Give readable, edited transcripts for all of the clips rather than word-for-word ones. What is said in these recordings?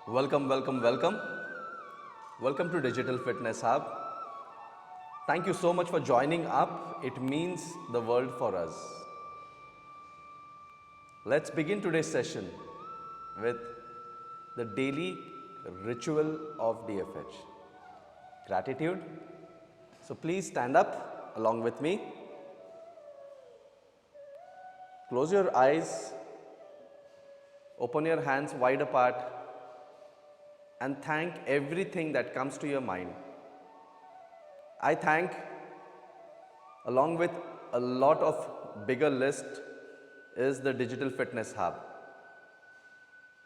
Welcome, welcome, welcome. Welcome to Digital Fitness Hub. Thank you so much for joining up. It means the world for us. Let's begin today's session with the daily ritual of DFH. Gratitude. So please stand up along with me. Close your eyes. Open your hands wide apart and thank everything that comes to your mind. I thank, along with a lot of bigger list, is the Digital Fitness Hub.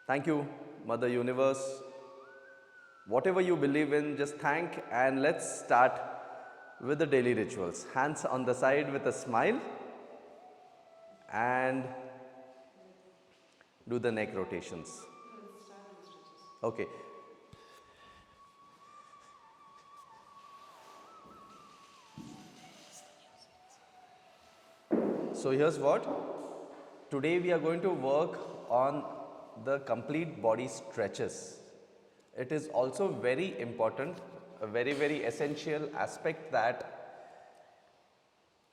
Thank you, Mother Universe. Whatever you believe in, just thank, and let's start with the daily rituals. Hands on the side with a smile and do the neck rotations. Okay. So here's what. Today we are going to work on the complete body stretches. It is also very important, a very essential aspect that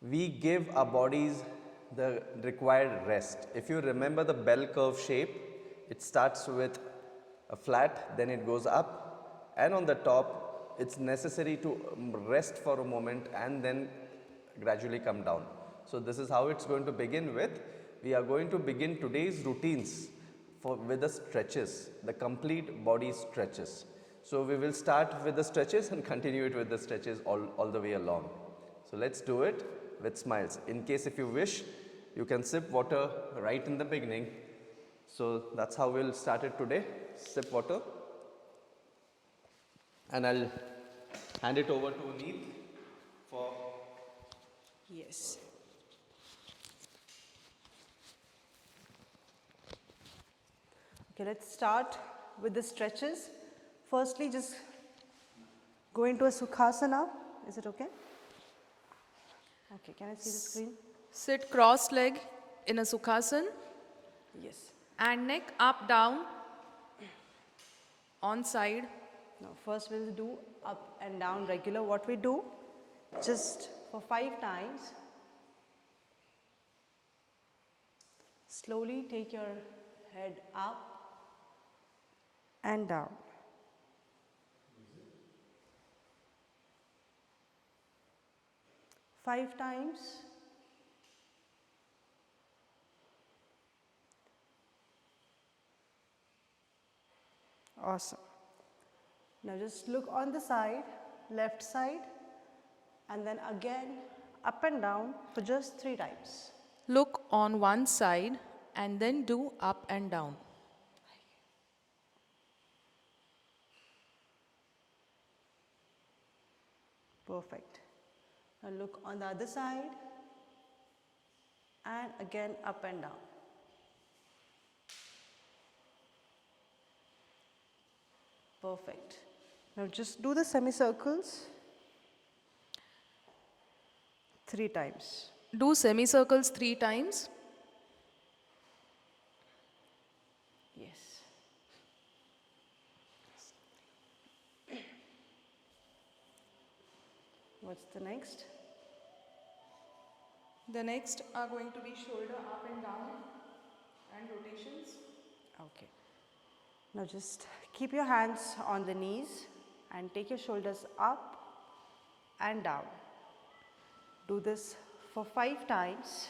we give our bodies the required rest. If you remember the bell curve shape, it starts with a flat, then it goes up, and on the top it's necessary to rest for a moment and then gradually come down. So this is how it's going to begin with. We are going to begin today's routines with the stretches, the complete body stretches. So we will start with the stretches and continue it with the stretches all the way along. So let's do it with smiles. In case if you wish, you can sip water right in the beginning. So that's how we'll start it today. Sip water. And I'll hand it over to Neet for... Yes. Okay, let's start with the stretches. Firstly, just go into a Sukhasana. Is it okay? Okay, can I see the screen? Sit cross-leg in a Sukhasana Yes. and neck up, down, on side. Now, first we'll do up and down regular. What we do, just for 5 times, slowly take your head up and down. Five times. Awesome. Now just look on the side, left side, and then again up and down for just 3 times. Look on one side and then do up and down. Perfect. Now look on the other side and again up and down. Perfect. Now just do the semicircles 3 times. Do semicircles 3 times. Yes. What's the next? The next are going to be shoulder up and down and rotations. Okay. Now just keep your hands on the knees and take your shoulders up and down. Do this for 5 times.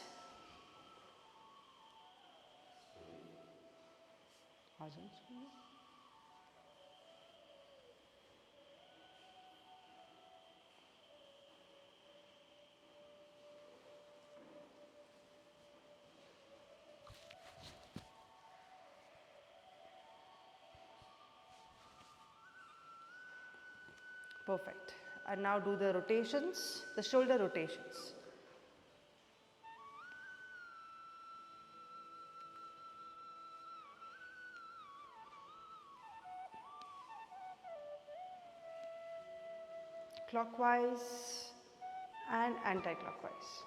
Perfect. And now do the rotations, the shoulder rotations. Clockwise and anti-clockwise.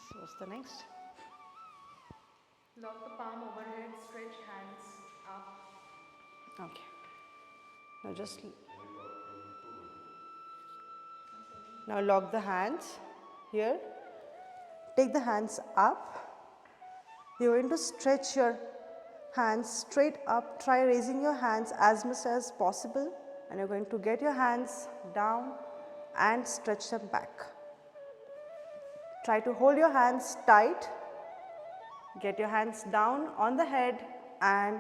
So what's the next? Lock the palm overhead, stretch hands up. Okay. Now just now lock the hands here. Take the hands up. You're going to stretch your hands straight up. Try raising your hands as much as possible, and you're going to get your hands down and stretch them back. Try to hold your hands tight. Get your hands down on the head and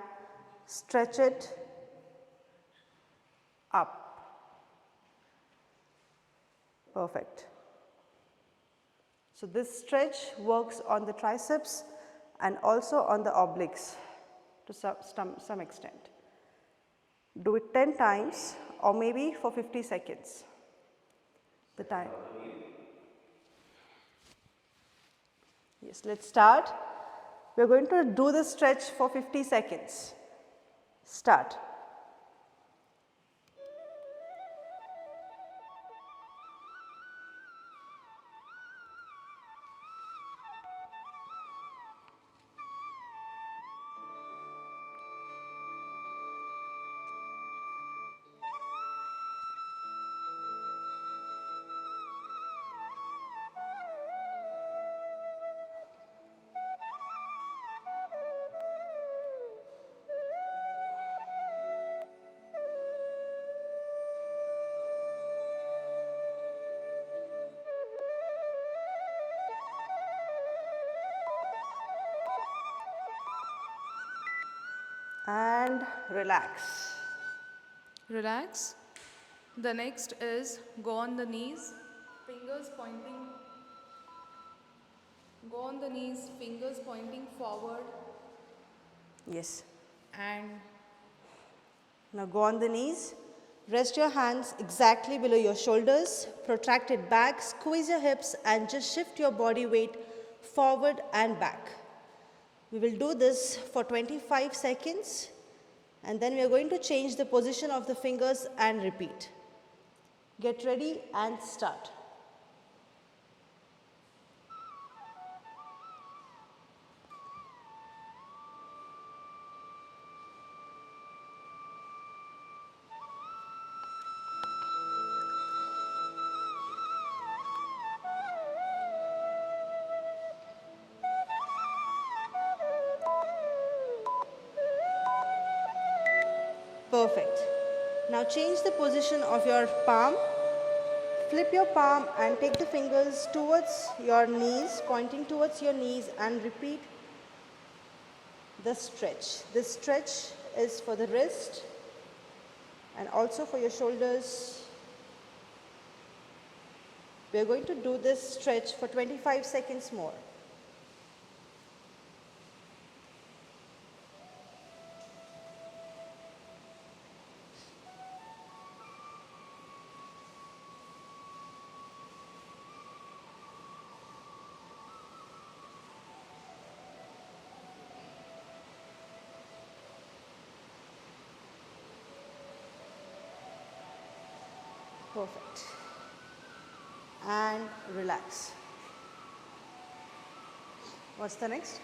stretch it up. Perfect. So this stretch works on the triceps and also on the obliques to some extent. Do it 10 times or maybe for 50 seconds. The time. Yes, let's start. We're going to do the stretch for 50 seconds. Start. And relax. Relax. The next is go on the knees, fingers pointing. Go on the knees, fingers pointing forward, Yes. and Now go on the knees. Rest your hands exactly below your shoulders. Protract it back. Squeeze your hips and just shift your body weight forward and back. We will do this for 25 seconds and then we are going to change the position of the fingers and repeat. Get ready and start. Perfect. Now change the position of your palm. Flip your palm and take the fingers towards your knees, pointing towards your knees, and repeat the stretch. This stretch is for the wrist and also for your shoulders. We are going to do this stretch for 25 seconds more. Perfect. And relax. What's the next?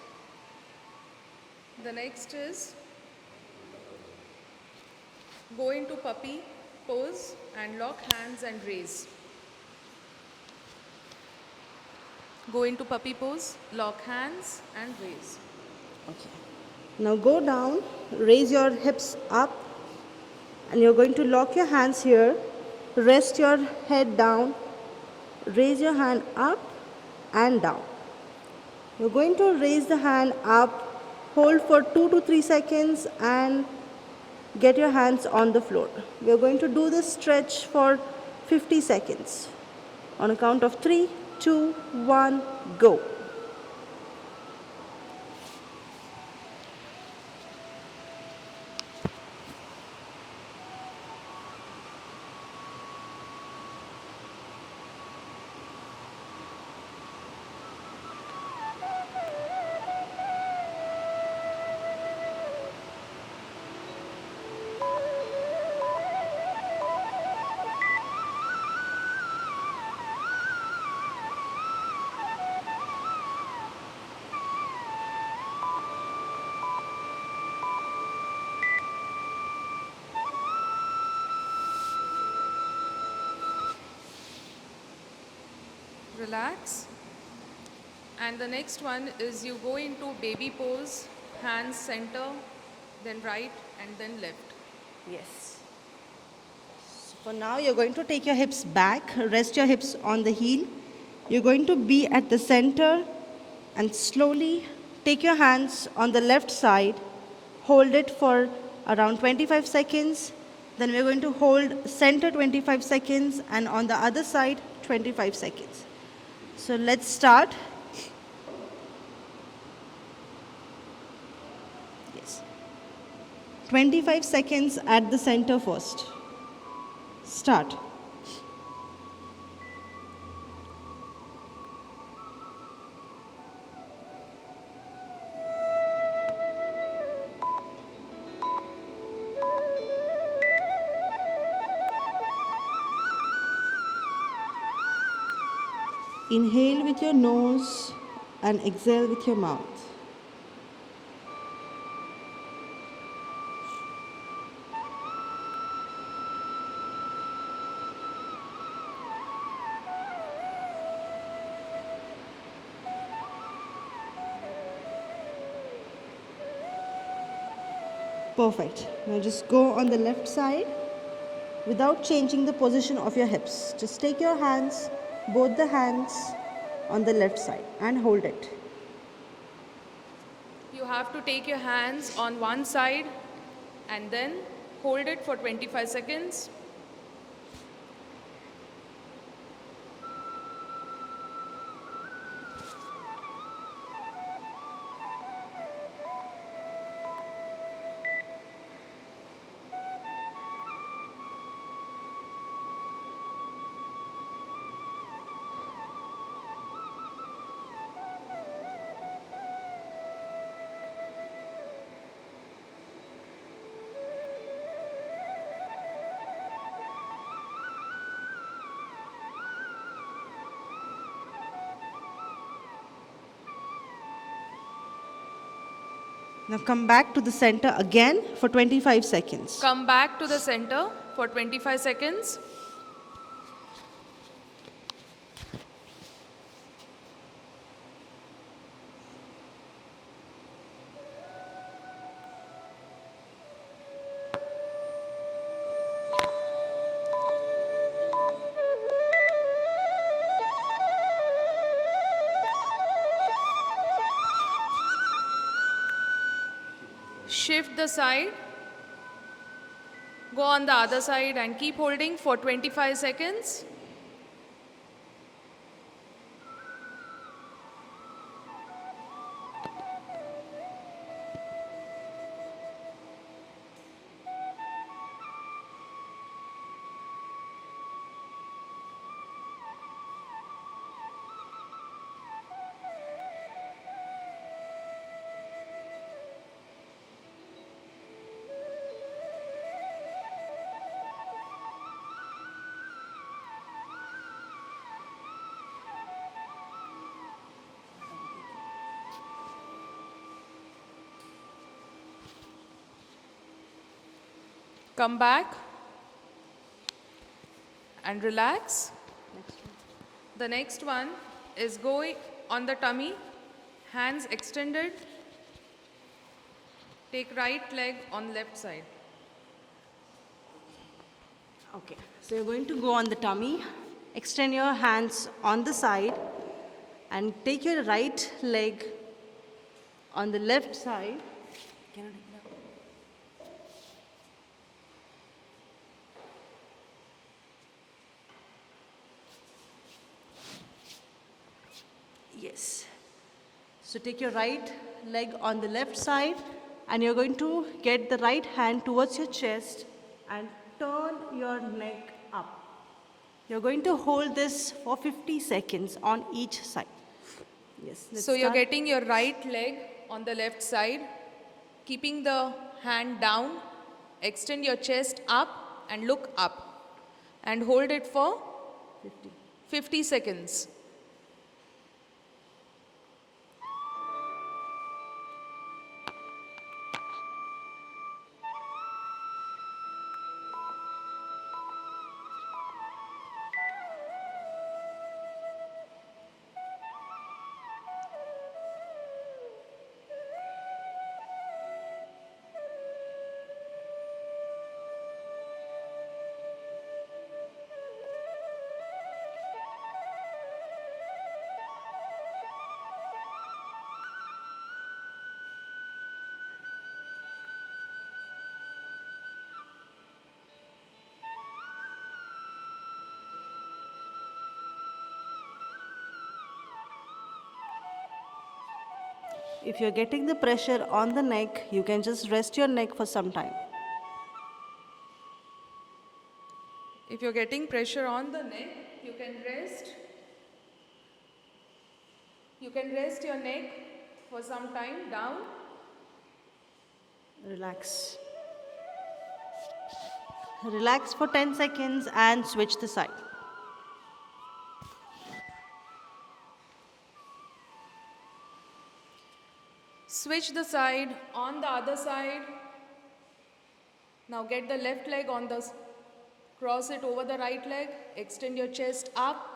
the next is go into puppy pose and lock hands and raise. Go into puppy pose, lock hands and raise. Okay. Now go down, raise your hips up, and you're going to lock your hands here. Rest your head down, raise your hand up and down. You're going to raise the hand up, hold for 2 to 3 seconds and get your hands on the floor. We're going to do this stretch for 50 seconds. On a count of 3, 2, 1, go. relax. And the next one is you go into baby pose, hands center, then right and then left. Yes. So for now, you're going to take your hips back, rest your hips on the heel. You're going to be at the center and slowly take your hands on the left side, hold it for around 25 seconds. Then we're going to hold center 25 seconds and on the other side 25 seconds. So let's start. Yes. 25 seconds at the center first. Start. Inhale with your nose and exhale with your mouth. Perfect. Now just go on the left side without changing the position of your hips. Just take your hands, both the hands on the left side and hold it. You have to take your hands on one side and then hold it for 25 seconds. Now come back to the center again for 25 seconds. Come back to the center for 25 seconds. Shift the side. Go on the other side and keep holding for 25 seconds. Come back and relax. The next one is going on the tummy, hands extended. Take right leg on left side. Okay, so you're going to go on the tummy, extend your hands on the side and take your right leg on the left side. Can I take it out? Yes. So take your right leg on the left side and you're going to get the right hand towards your chest and turn your neck up. You're going to hold this for 50 seconds on each side. Yes. let's So you're start. getting your right leg on the left side, keeping the hand down, extend your chest up and look up and hold it for 50. 50 seconds. If you're getting the pressure on the neck, you can just rest your neck for some time. If you're getting pressure on the neck, you can rest. You can rest your neck for some time down. Relax. Relax for 10 seconds and switch the side. Switch the side on the other side. Now get the left leg on the, cross it over the right leg. Extend your chest up.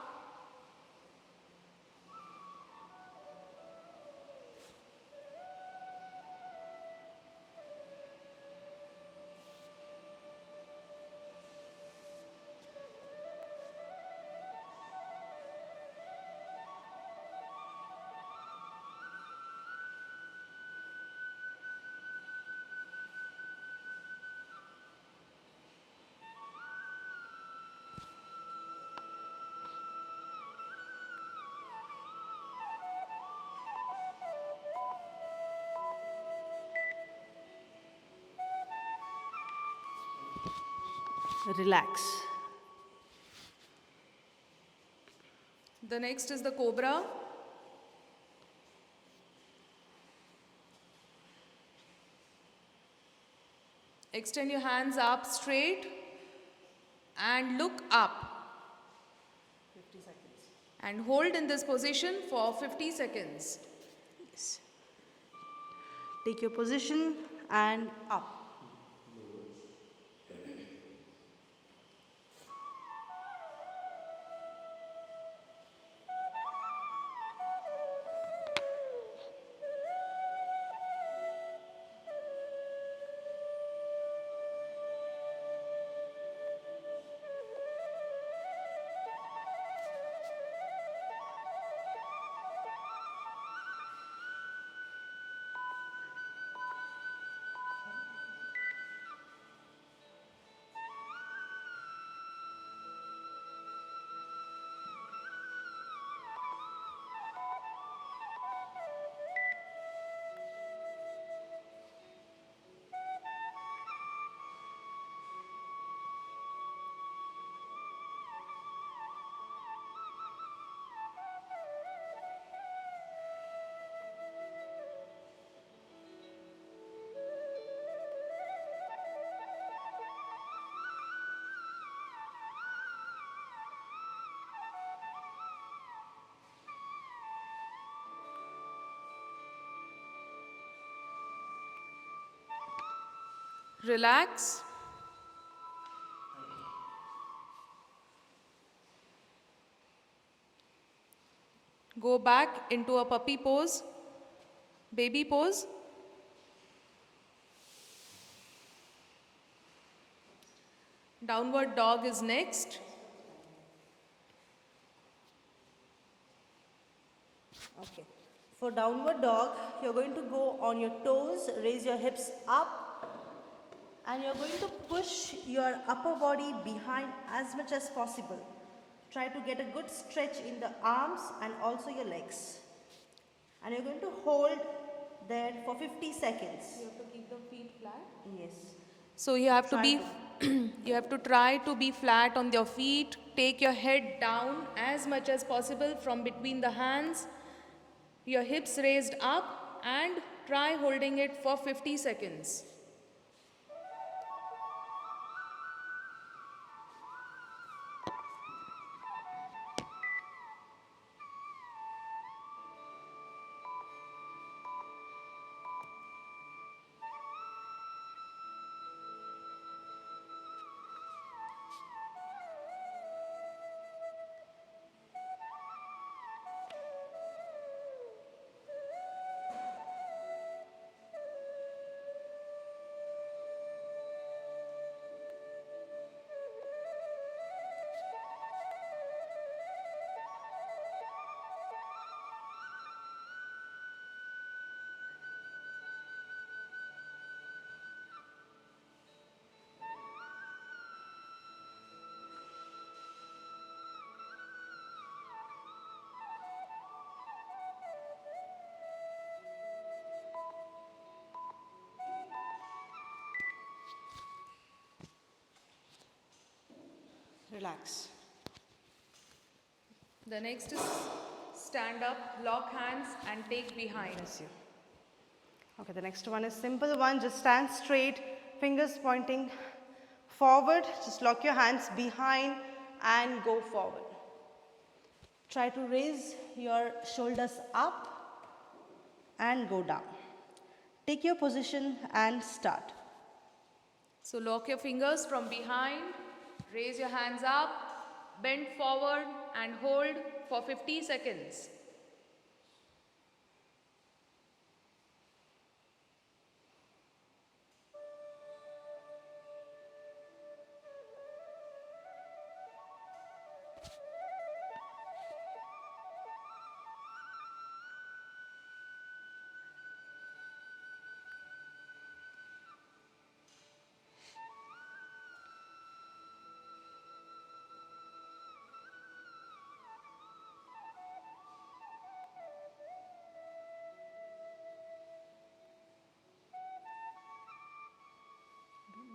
Relax. The next is the cobra. Extend your hands up straight and look up. 50 seconds. And hold in this position for 50 seconds. Yes. Take your position and up. Relax. Go back into a puppy pose, baby pose. Downward dog is next. Okay. For downward dog, you're going to go on your toes, raise your hips up, and you're going to push your upper body behind as much as possible. Try to get a good stretch in the arms and also your legs. And you're going to hold there for 50 seconds. You have to keep the feet flat. Yes. So you have to Try be you have to try to be flat on your feet. Take your head down as much as possible from between the hands. Your hips raised up and try holding it for 50 seconds. Relax. The next is stand up, lock hands and take behind. Bless you. Okay, the next one is simple one. Just stand straight, fingers pointing forward. Just lock your hands behind and go forward. Try to raise your shoulders up and go down. Take your position and start. So lock your fingers from behind, raise your hands up, bend forward and hold for 50 seconds.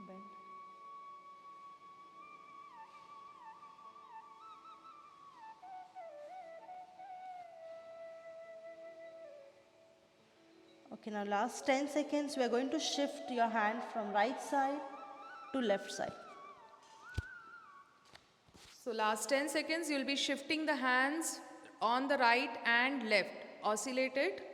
Bend. Okay, now last 10 seconds, we are going to shift your hand from right side to left side. So last 10 seconds you'll be shifting the hands on the right and left. Oscillate it.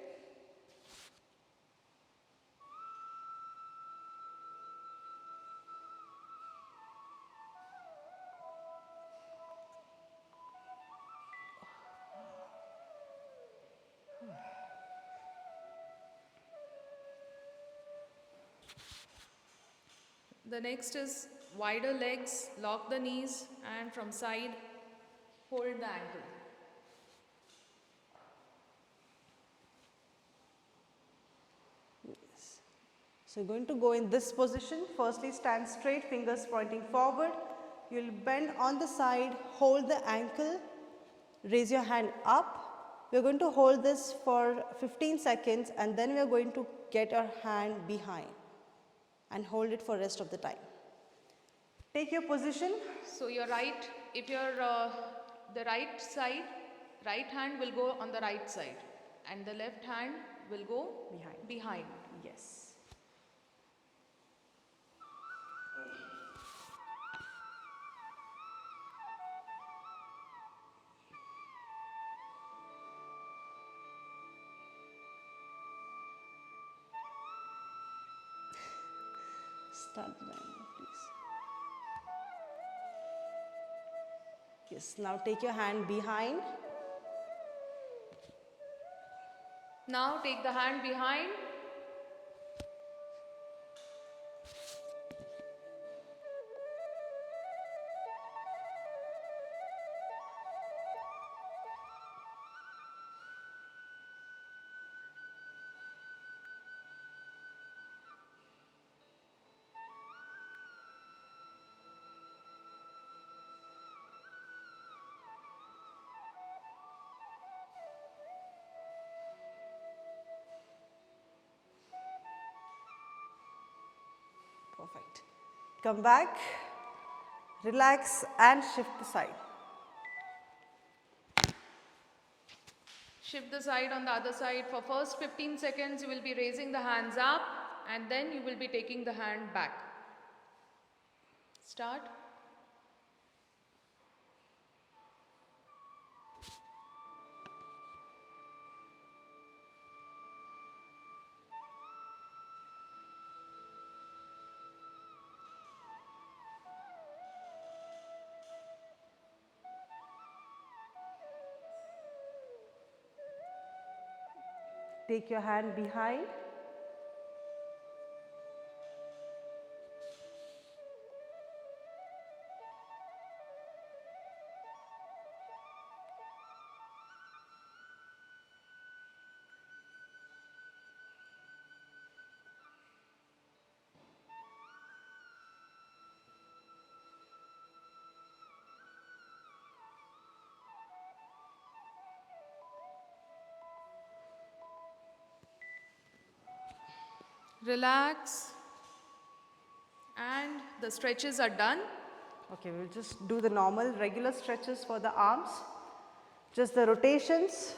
The next is wider legs, lock the knees and from side hold the ankle. Yes. So you're going to go in this position. Firstly, stand straight, fingers pointing forward. You'll bend on the side, hold the ankle, raise your hand up. We're going to hold this for 15 seconds and then we're going to get our hand behind and hold it for rest of the time. Take your position. So your right, if you're the right side, right hand will go on the right side and the left hand will go behind. Yes. Start the timer, please. Yes, now take your hand behind. Now take the hand behind. Perfect. Come back, relax and shift the side. Shift the side on the other side. For first 15 seconds you will be raising the hands up and then you will be taking the hand back. Start. Take your hand behind. Relax and the stretches are done. Okay, we'll just do the normal regular stretches for the arms. Just the rotations,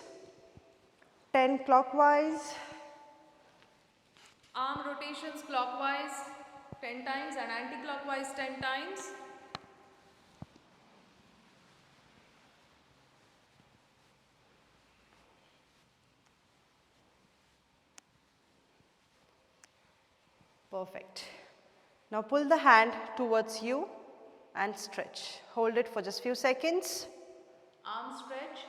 10 clockwise. Arm rotations clockwise 10 times and anti-clockwise 10 times. Perfect. Now pull the hand towards you and stretch. Hold it for just few seconds. Arm stretch.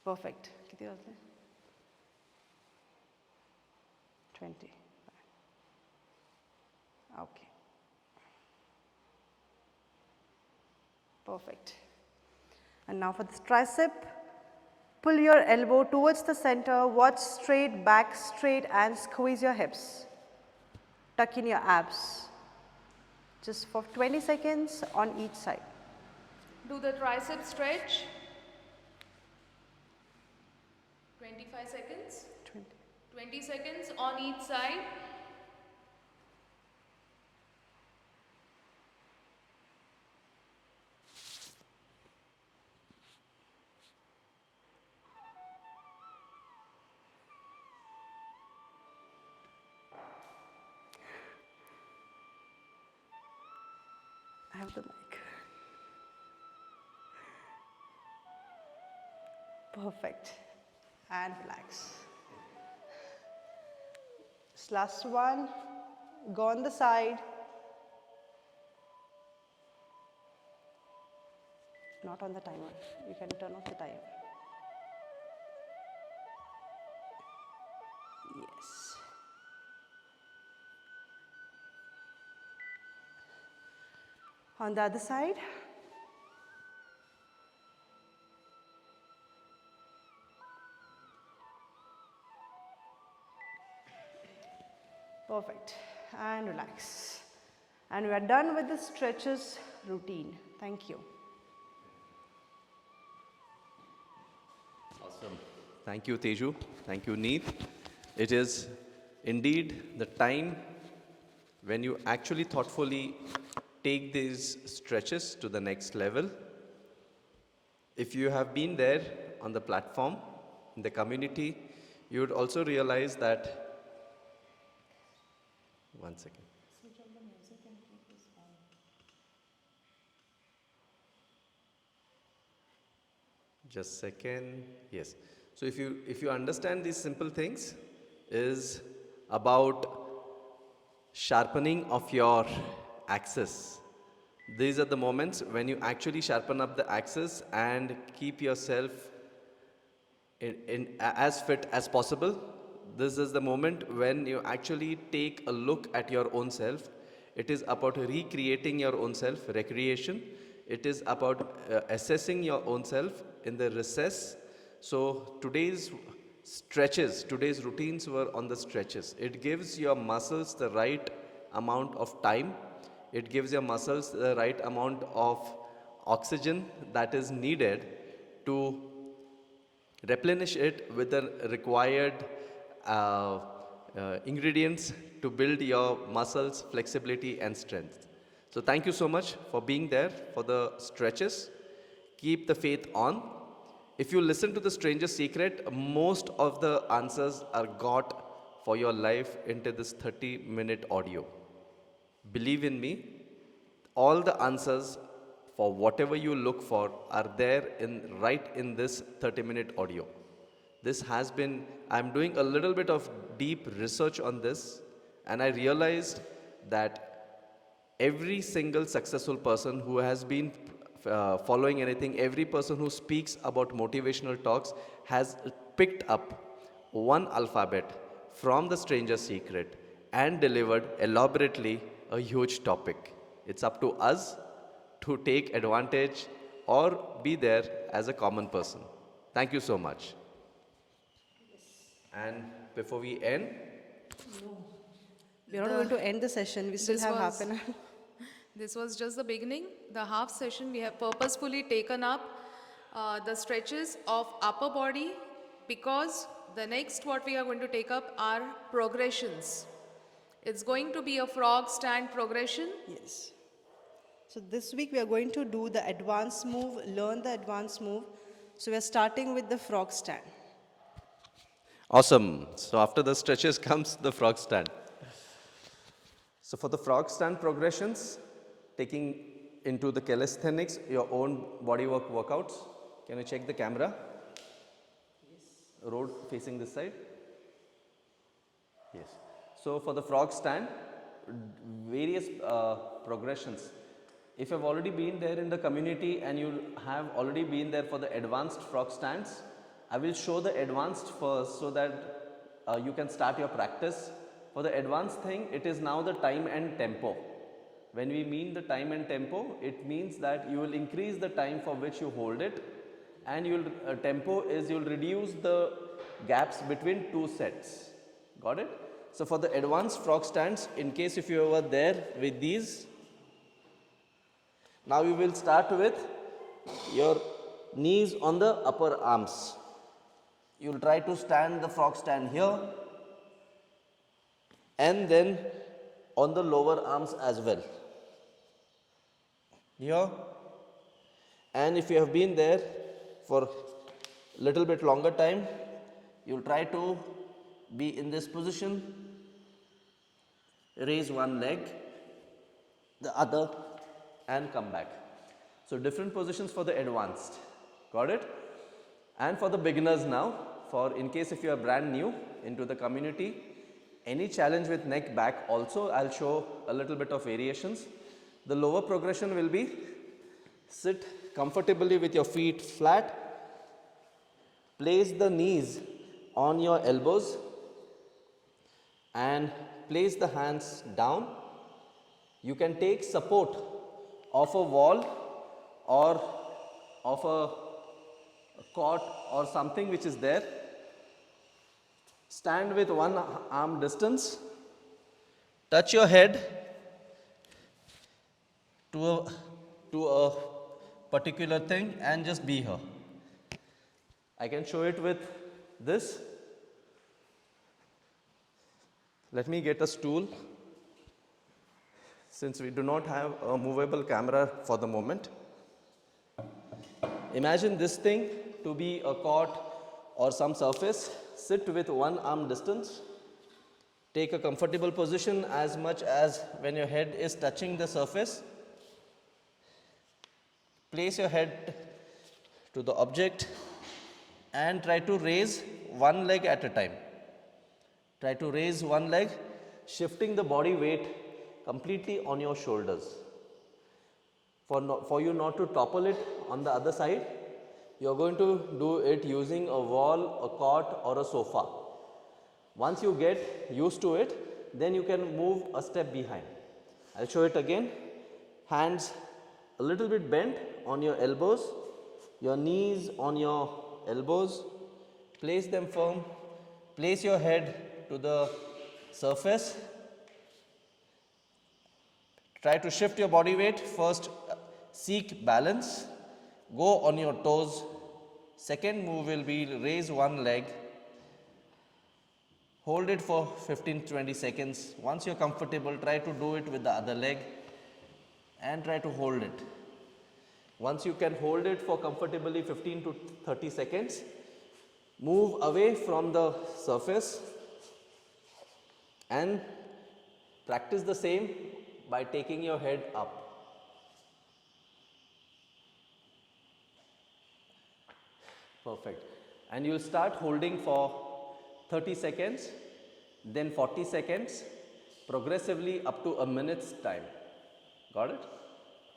Perfect. कितने होते हैं? 20. Okay. Perfect. And now for this tricep, pull your elbow towards the center, watch straight, back straight and squeeze your hips. Tuck in your abs. Just for 20 seconds on each side. Do the tricep stretch. 25 seconds. 20. 20 seconds on each side. I have the mic. Perfect. And relax. This last one. Go on the side. Not on the timer. You can turn off the timer. Yes. On the other side. Perfect. And relax. And we are done with the stretches routine. Thank you. Awesome. Thank you, Teju. Thank you, Neet. It is indeed the time when you actually thoughtfully take these stretches to the next level. If you have been there on the platform, in the community, you would also realize that. One second. Just second. Yes. So if you understand these simple things, is about sharpening of your axis. These are the moments when you actually sharpen up the axis and keep yourself as fit as possible. This is the moment when you actually take a look at your own self. It is about recreating your own self, recreation. It is about assessing your own self in the recess. So today's stretches, today's routines were on the stretches. It gives your muscles the right amount of time. It gives your muscles the right amount of oxygen that is needed to replenish it with the required ingredients to build your muscles, flexibility and strength. So thank you so much for being there for the stretches. Keep the faith on. If you listen to The Stranger's Secret, most of the answers are got for your life into this 30-minute audio. Believe in me, all the answers for whatever you look for are there right in this 30-minute audio. This has been, I'm doing a little bit of deep research on this, and I realized that every single successful person who has been following anything, every person who speaks about motivational talks has picked up one alphabet from The Stranger's Secret and delivered elaborately a huge topic. It's up to us to take advantage or be there as a common person. Thank you so much. And before we end, We are not going to end the session. We still This have was- half an hour. This was just the beginning. The half session we have purposefully taken up the stretches of upper body, because the next what we are going to take up are progressions. It's going to be a frog stand progression. Yes. So this week we are going to do the advanced move, learn the advanced move. So we are starting with the frog stand. Awesome. So after the stretches comes the frog stand. So for the frog stand progressions, taking into the calisthenics, your own body work workouts. Can you check the camera? Road facing this side. Yes. So for the frog stand, various progressions. If you have already been there in the community and you have already been there for the advanced frog stands, I will show the advanced first so that you can start your practice. For the advanced thing, it is now the time and tempo. When we mean the time and tempo, it means that you will increase the time for which you hold it, and tempo is you will reduce the gaps between two sets. Got it? So for the advanced frog stands, in case if you were there with these, now we will start with your knees on the upper arms. You will try to stand the frog stand here and then on the lower arms as well. Here, and if you have been there for little bit longer time, you will try to be in this position, raise one leg, the other, and come back. So different positions for the advanced. Got it? And for the beginners now, for in case if you are brand new into the community, any challenge with neck back also, I'll show a little bit of variations. The lower progression will be sit comfortably with your feet flat, place the knees on your elbows and place the hands down. You can take support of a wall or of a cot or something which is there. Stand with one arm distance, touch your head to a particular thing and just be here. I can show it with this. Let me get a stool, since we do not have a movable camera for the moment. Imagine this thing to be a cot or some surface. Sit with one arm distance. Take a comfortable position as much as when your head is touching the surface. Place your head to the object and try to raise one leg at a time. Try to raise one leg, shifting the body weight completely on your shoulders. For you not to topple it on the other side, you are going to do it using a wall, a cot or a sofa. Once you get used to it, then you can move a step behind. I'll show it again. Hands a little bit bent on your elbows, your knees on your elbows, place them firm, place your head to the surface. Try to shift your body weight. First, seek balance. Go on your toes. Second move will be raise one leg. Hold it for 15-20 seconds. Once you're comfortable, try to do it with the other leg and try to hold it. Once you can hold it for comfortably 15 to 30 seconds, move away from the surface and practice the same by taking your head up. Perfect. And you'll start holding for 30 seconds, then 40 seconds, progressively up to a minute's time. Got it?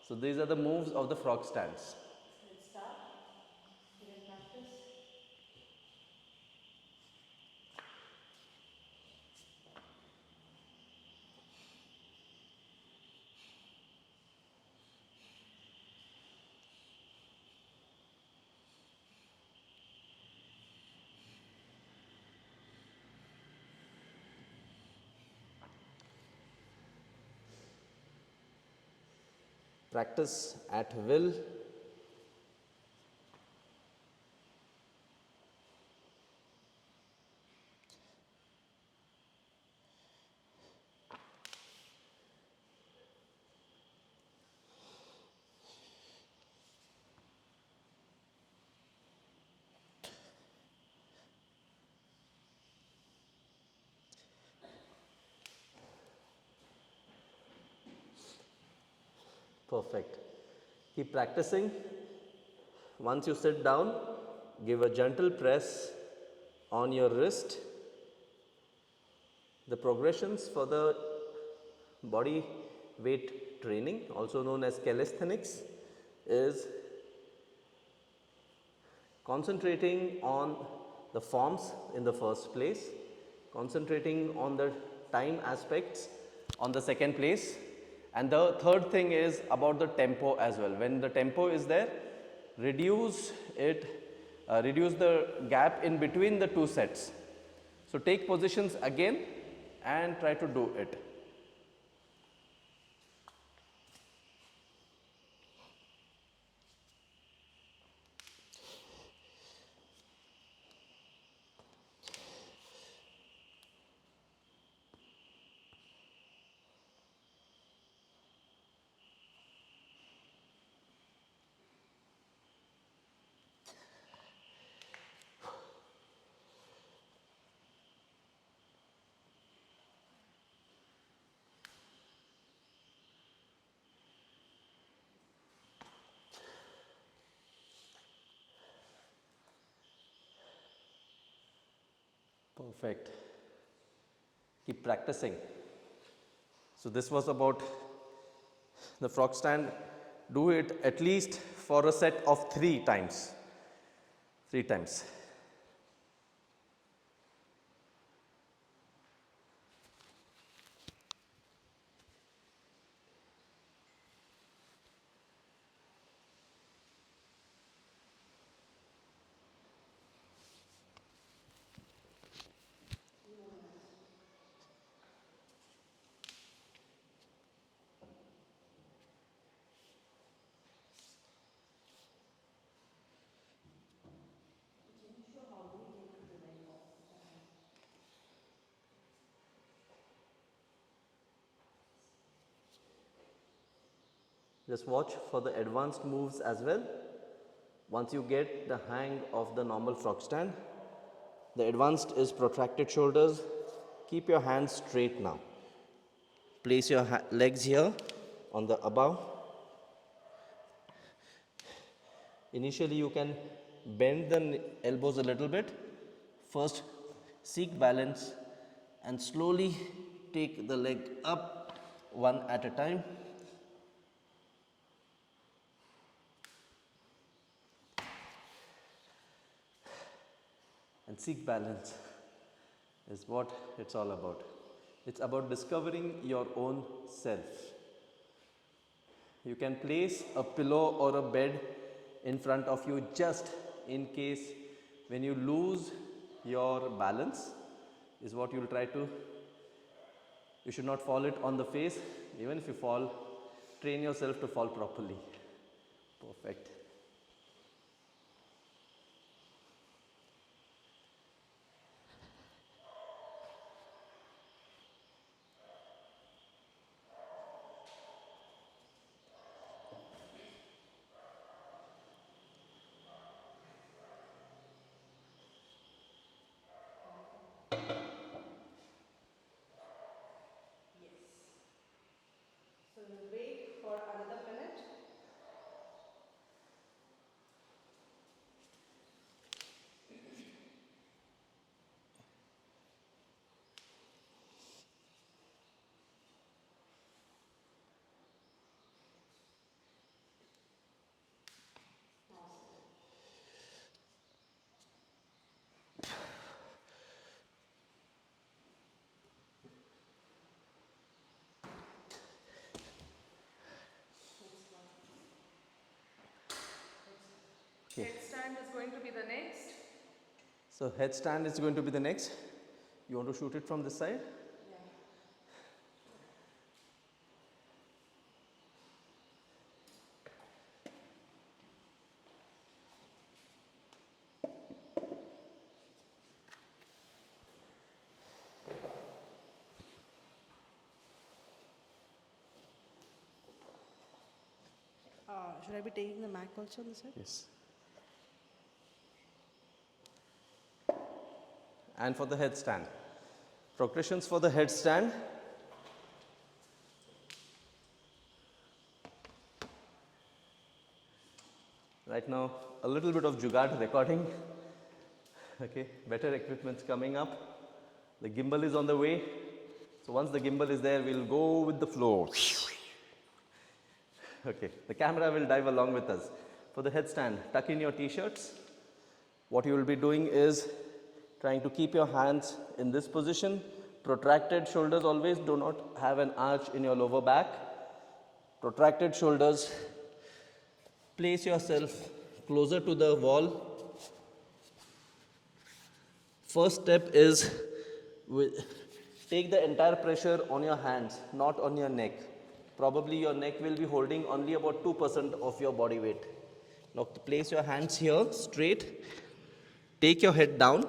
So these are the moves of the frog stance. Let's start. You can practice. Practice at will. Perfect. Keep practicing. Once you sit down, give a gentle press on your wrist. The progressions for the body weight training, also known as calisthenics, is concentrating on the forms in the first place, concentrating on the time aspects on the second place, and the third thing is about the tempo as well. When the tempo is there, reduce the gap in between the two sets. So take positions again and try to do it. Perfect. Keep practicing. So this was about the frog stand. Do it at least for a set of 3 times. 3 times. Just watch for the advanced moves as well. Once you get the hang of the normal frog stand, the advanced is protracted shoulders. Keep your hands straight now. Place your legs here on the above. Initially you can bend the elbows a little bit. First seek balance and slowly take the leg up one at a time. And seek balance is what it's all about. It's about discovering your own self. You can place a pillow or a bed in front of you just in case when you lose your balance is what you'll try to. You should not fall it on the face. Even if you fall, train yourself to fall properly. Perfect. So we'll wait for another minute. Okay. Headstand is going to be the next. So headstand is going to be the next. You want to shoot it from this side? Should I be taking the mat also on this side? Yes. And for the headstand. Progressions for the headstand. Right now, a little bit of jugaad recording. Okay, better equipment's coming up. The gimbal is on the way. So once the gimbal is there, we'll go with the flow. Okay, the camera will dive along with us. For the headstand, tuck in your t-shirts. What you will be doing is trying to keep your hands in this position. Protracted shoulders always, do not have an arch in your lower back. Protracted shoulders. Place yourself closer to the wall. First step is take the entire pressure on your hands, not on your neck. Probably your neck will be holding only about 2% of your body weight. Now place your hands here straight. Take your head down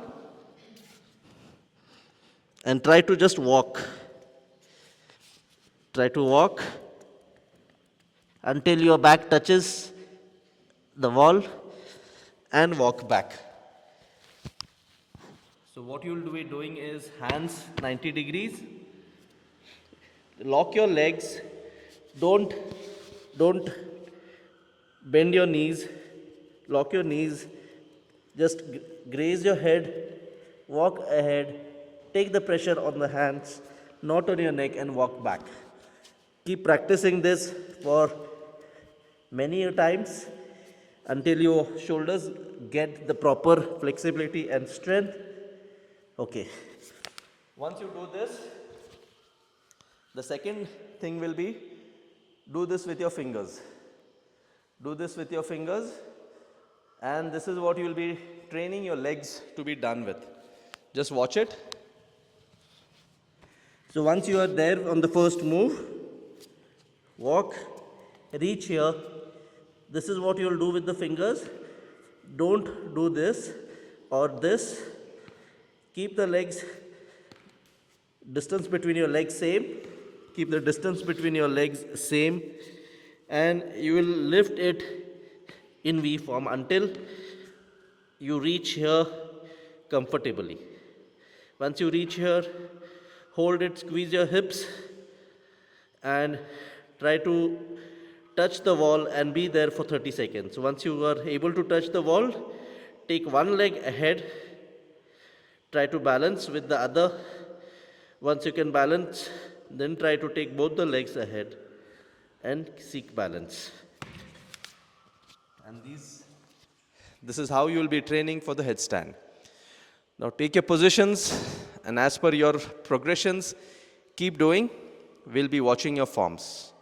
and try to just walk. Try to walk until your back touches the wall and walk back. So what you'll be doing is hands 90 degrees. Lock your legs. Don't bend your knees. Lock your knees. Just graze your head. Walk ahead. Take the pressure on the hands, not on your neck, and walk back. Keep practicing this for many times until your shoulders get the proper flexibility and strength. Okay. Once you do this, the second thing will be do this with your fingers. Do this with your fingers, and this is what you will be training your legs to be done with. Just watch it. So once you are there on the first move, walk, reach here. This is what you will do with the fingers. Don't do this or this. Keep the legs, distance between your legs same. Keep the distance between your legs same. And you will lift it in V form until you reach here comfortably. Once you reach here, hold it, squeeze your hips, and try to touch the wall and be there for 30 seconds. Once you are able to touch the wall, take one leg ahead, try to balance with the other. Once you can balance, then try to take both the legs ahead and seek balance. And this is how you will be training for the headstand. Now take your positions, and as per your progressions, keep doing. We'll be watching your forms.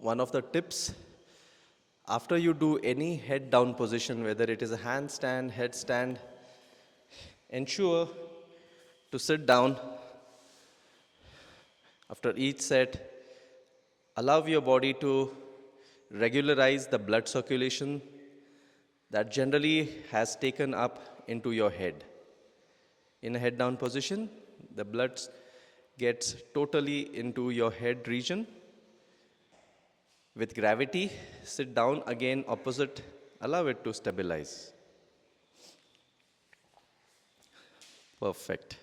one of the tips, after you do any head down position, whether it is a handstand, headstand, ensure to sit down after each set. Allow your body to regularize the blood circulation that generally has taken up into your head. In a head down position, the blood gets totally into your head region. With gravity, sit down again opposite, allow it to stabilize. Perfect.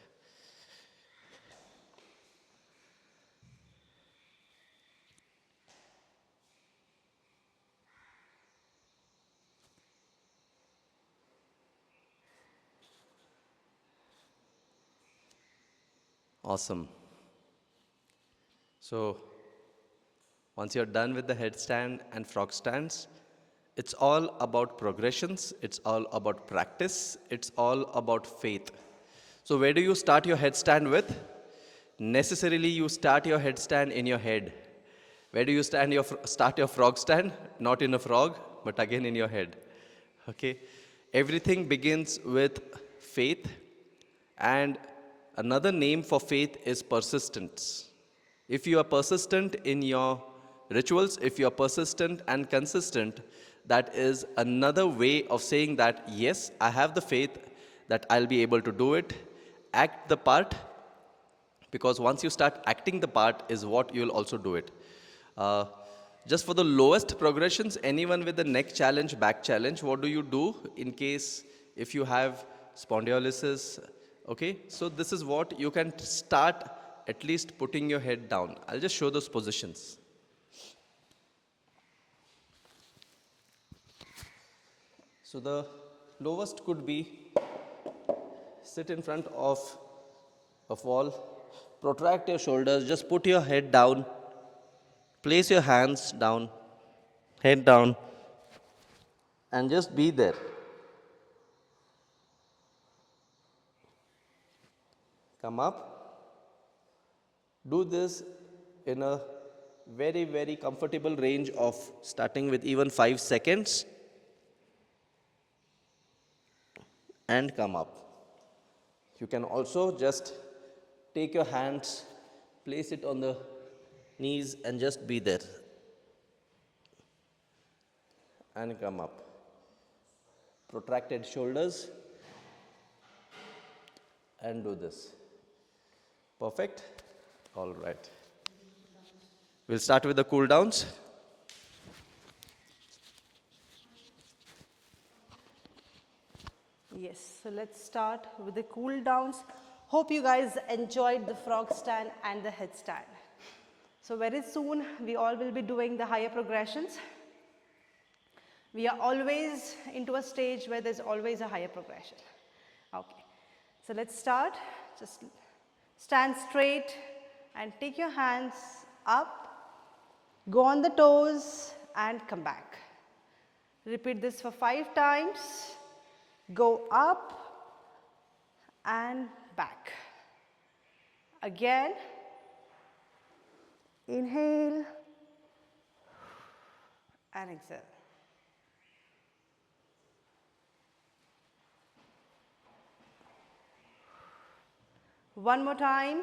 Awesome. So, once you're done with the headstand and frog stands, it's all about progressions, it's all about practice, it's all about faith. So, where do you start your headstand with? Necessarily, you start your headstand in your head. Where do you start your frog stand? Not in a frog, but again in your head. Okay? Everything begins with faith, and another name for faith is persistence. If you are persistent in your rituals, if you are persistent and consistent, that is another way of saying that, yes, I have the faith that I'll be able to do it. Act the part, because once you start acting the part is what you'll also do it. Uh, just for the lowest progressions, anyone with the neck challenge, back challenge, what do you do in case if you have spondylosis? Okay, so this is what you can start, at least putting your head down. I'll just show those positions. So the lowest could be sit in front of a wall, protract your shoulders, just put your head down, place your hands down, head down, and just be there. Come up. Do this in a very, very comfortable range of starting with even 5 seconds and come up. You can also just take your hands, place it on the knees and just be there and come up. Protracted shoulders and do this. Perfect? All right. We'll start with the cool downs. Yes, so let's start with the cool downs. Hope you guys enjoyed the frog stand and the headstand. So very soon we all will be doing the higher progressions. We are always into a stage where there's always a higher progression. Okay, so let's start. Just stand straight and take your hands up, go on the toes and come back. Repeat this for 5 times. Go up and back. Again, inhale and exhale. One more time.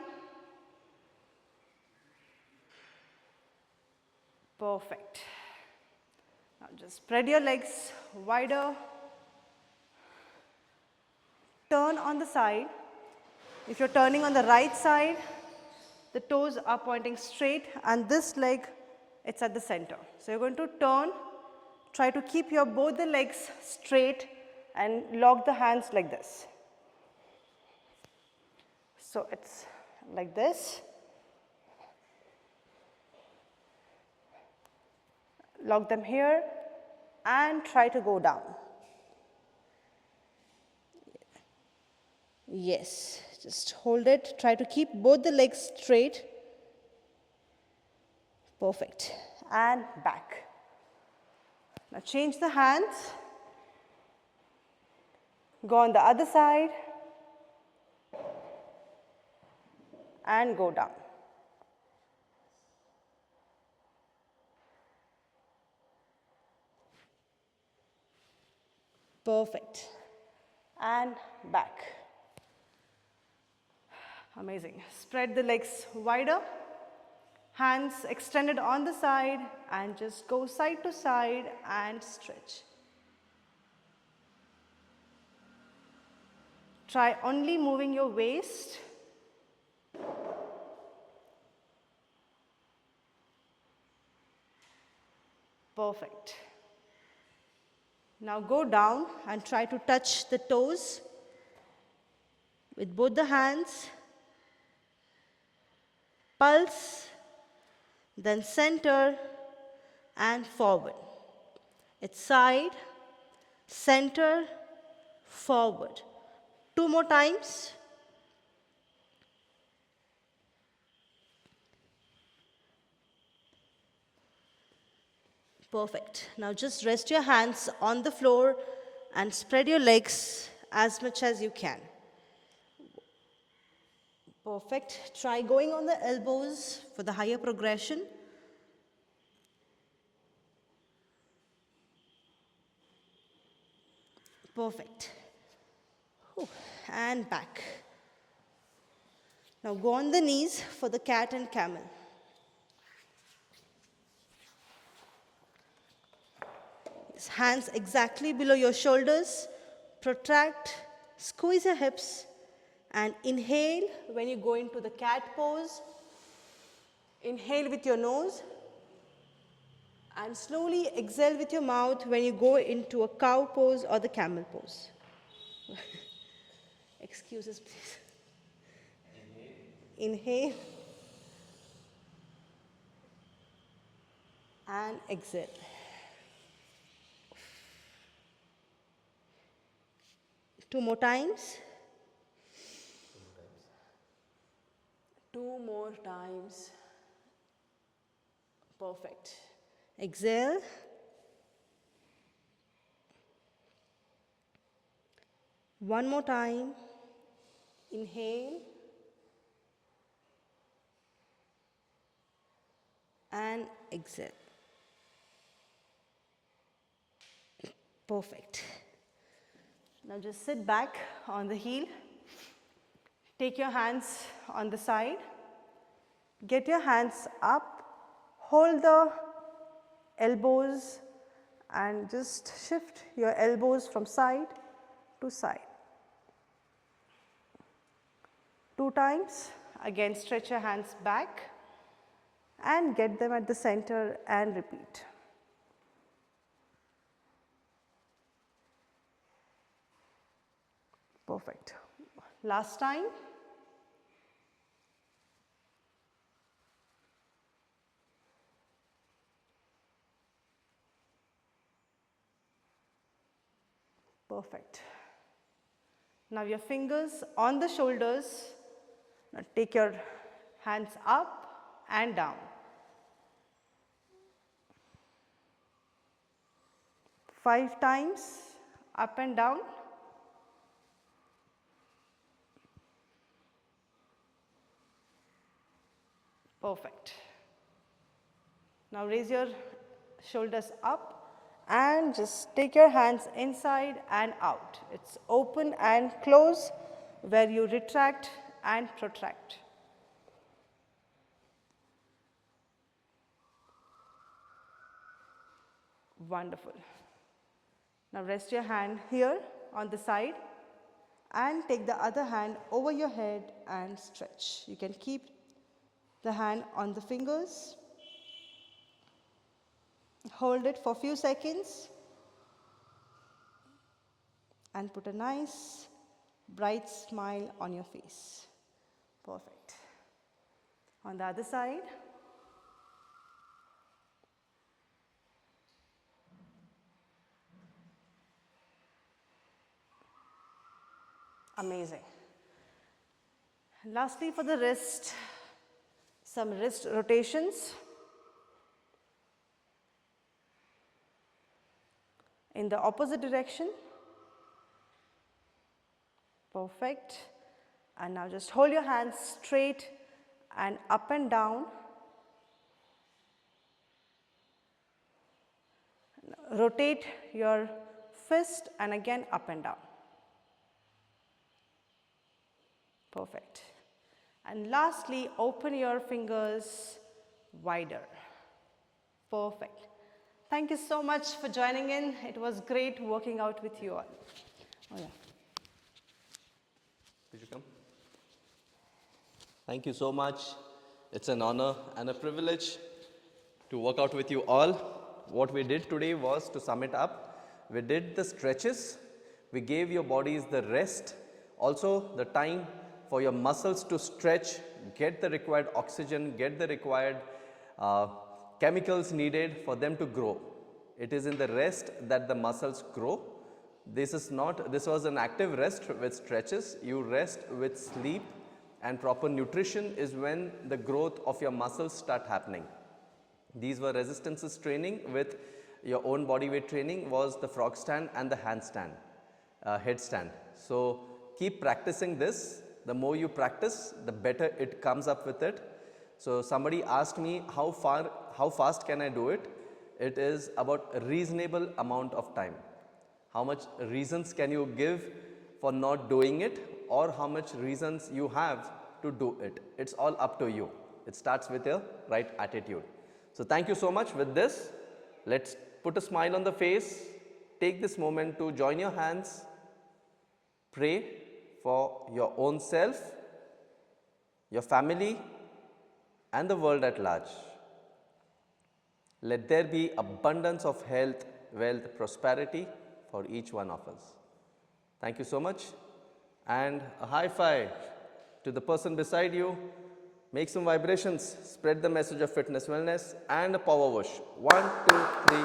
Perfect. Now just spread your legs wider. Turn on the side. If you're turning on the right side, the toes are pointing straight and this leg, it's at the center. So you're going to turn, try to keep your both the legs straight and lock the hands like this. So it's like this. Lock them here and try to go down. Yes, just hold it. Try to keep both the legs straight. Perfect. And back. Now change the hands. Go on the other side. And go down. Perfect. And back. Amazing. Spread the legs wider. Hands extended on the side and just go side to side and stretch. Try only moving your waist. Perfect. Now go down and try to touch the toes with both the hands. Pulse, then center and forward. It's side, center, forward. 2 more times. Perfect. Now just rest your hands on the floor and spread your legs as much as you can. Perfect. Try going on the elbows for the higher progression. Perfect. And back. Now go on the knees for the cat and camel. Hands exactly below your shoulders. Protract, squeeze your hips, and inhale when you go into the cat pose. Inhale with your nose, and slowly exhale with your mouth when you go into a cow pose or the camel pose. Excuses, please. Inhale. And exhale. Two more times. Two more times. Perfect. Exhale. One more time. Inhale. And exhale. Perfect. Now just sit back on the heel. Take your hands on the side. Get your hands up. Hold the elbows and just shift your elbows from side to side. 2 times. Again, stretch your hands back and get them at the center and repeat. Perfect. Last time. Perfect. Now your fingers on the shoulders. Now take your hands up and down. 5 times, up and down. Perfect. Now raise your shoulders up and just take your hands inside and out. It's open and close where you retract and protract. Wonderful. Now rest your hand here on the side and take the other hand over your head and stretch. You can keep the hand on the fingers. Hold it for a few seconds and put a nice bright smile on your face. Perfect. On the other side. Amazing. Lastly, for the wrist, some wrist rotations. In the opposite direction. Perfect. And now just hold your hands straight and up and down. Rotate your fist and again up and down. Perfect. And lastly, open your fingers wider. Perfect. Thank you so much for joining in. It was great working out with you all. Oh yeah. Did you come? Thank you so much. It's an honor and a privilege to work out with you all. What we did today was, to sum it up, we did the stretches, we gave your bodies the rest, also the time for your muscles to stretch, get the required oxygen, get the required chemicals needed for them to grow. It is in the rest that the muscles grow. This was an active rest with stretches. You rest with sleep, and proper nutrition is when the growth of your muscles start happening. These were resistances training. With your own body weight training was the frog stand and the handstand, headstand. So keep practicing this. The more you practice, the better it comes up with it. So somebody asked me how fast can I do it? It is about a reasonable amount of time. How much reasons can you give for not doing it, or how much reasons you have to do it? It's all up to you. It starts with your right attitude. So thank you so much. With this, let's put a smile on the face. Take this moment to join your hands. Pray for your own self, your family, and the world at large. Let there be abundance of health, wealth, prosperity for each one of us. Thank you so much. And a high five to the person beside you. Make some vibrations, spread the message of fitness, wellness, and a power whoosh. 1, 2, 3.